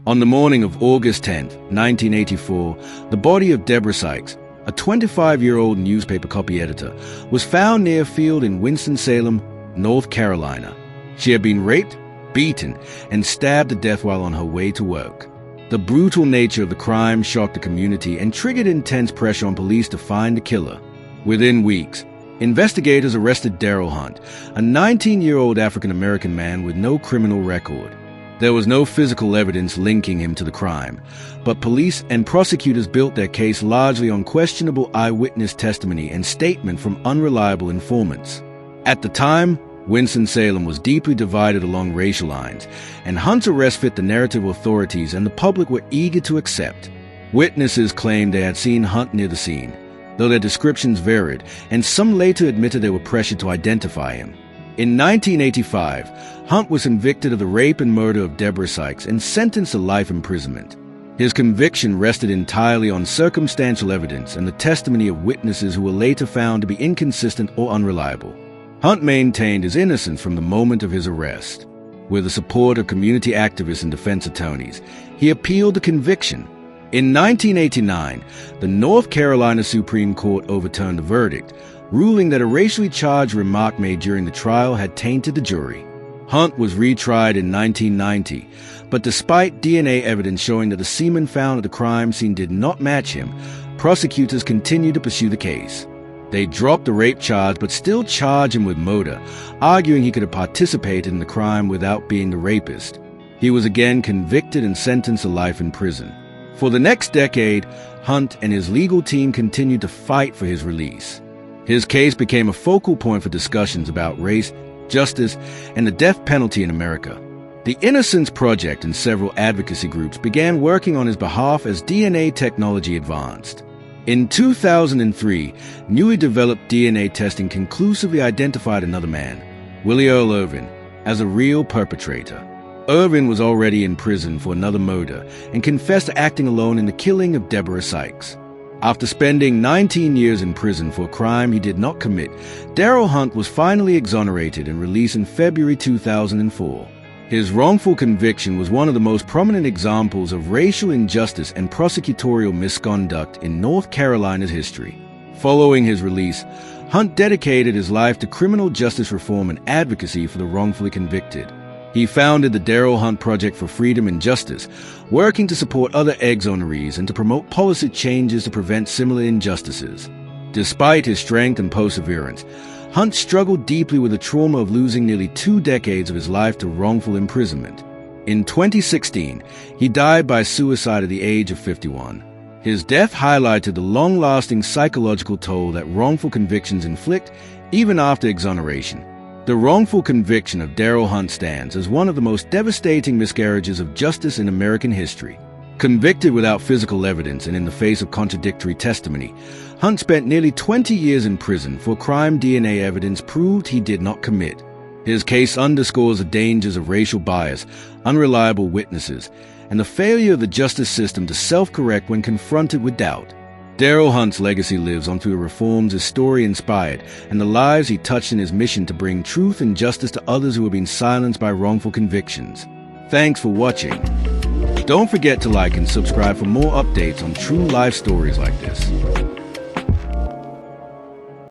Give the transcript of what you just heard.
On the morning of August 10, 1984, the body of Deborah Sykes, a 25-year-old newspaper copy editor, was found near a field in Winston-Salem, North Carolina. She had been raped, beaten, and stabbed to death while on her way to work. The brutal nature of the crime shocked the community and triggered intense pressure on police to find the killer. Within weeks, investigators arrested Darryl Hunt, a 19-year-old African-American man with no criminal record. There was no physical evidence linking him to the crime, but police and prosecutors built their case largely on questionable eyewitness testimony and statement from unreliable informants. At the time, Winston-Salem was deeply divided along racial lines, and Hunt's arrest fit the narrative authorities and the public were eager to accept. Witnesses claimed they had seen Hunt near the scene, though their descriptions varied, and some later admitted they were pressured to identify him. In 1985, Hunt was convicted of the rape and murder of Deborah Sykes and sentenced to life imprisonment. His conviction rested entirely on circumstantial evidence and the testimony of witnesses who were later found to be inconsistent or unreliable. Hunt maintained his innocence from the moment of his arrest. With the support of community activists and defense attorneys, he appealed the conviction. In 1989, the North Carolina Supreme Court overturned the verdict, ruling that a racially charged remark made during the trial had tainted the jury. Hunt was retried in 1990, but despite DNA evidence showing that the semen found at the crime scene did not match him, prosecutors continued to pursue the case. They dropped the rape charge but still charged him with murder, arguing he could have participated in the crime without being the rapist. He was again convicted and sentenced to life in prison. For the next decade, Hunt and his legal team continued to fight for his release. His case became a focal point for discussions about race, justice, and the death penalty in America. The Innocence Project and several advocacy groups began working on his behalf as DNA technology advanced. In 2003, newly developed DNA testing conclusively identified another man, Willie Earl Irvin, as a real perpetrator. Irvin was already in prison for another murder and confessed to acting alone in the killing of Deborah Sykes. After spending 19 years in prison for a crime he did not commit, Darryl Hunt was finally exonerated and released in February 2004. His wrongful conviction was one of the most prominent examples of racial injustice and prosecutorial misconduct in North Carolina's history. Following his release, Hunt dedicated his life to criminal justice reform and advocacy for the wrongfully convicted. He founded the Darryl Hunt Project for Freedom and Justice, working to support other exonerees and to promote policy changes to prevent similar injustices. Despite his strength and perseverance, Hunt struggled deeply with the trauma of losing nearly 2 decades of his life to wrongful imprisonment. In 2016, he died by suicide at the age of 51. His death highlighted the long-lasting psychological toll that wrongful convictions inflict even after exoneration. The wrongful conviction of Darryl Hunt stands as one of the most devastating miscarriages of justice in American history. Convicted without physical evidence and in the face of contradictory testimony, Hunt spent nearly 20 years in prison for a crime DNA evidence proved he did not commit. His case underscores the dangers of racial bias, unreliable witnesses, and the failure of the justice system to self-correct when confronted with doubt. Darryl Hunt's legacy lives on through the reforms his story inspired and the lives he touched in his mission to bring truth and justice to others who have been silenced by wrongful convictions. Thanks for watching. Don't forget to like and subscribe for more updates on true life stories like this.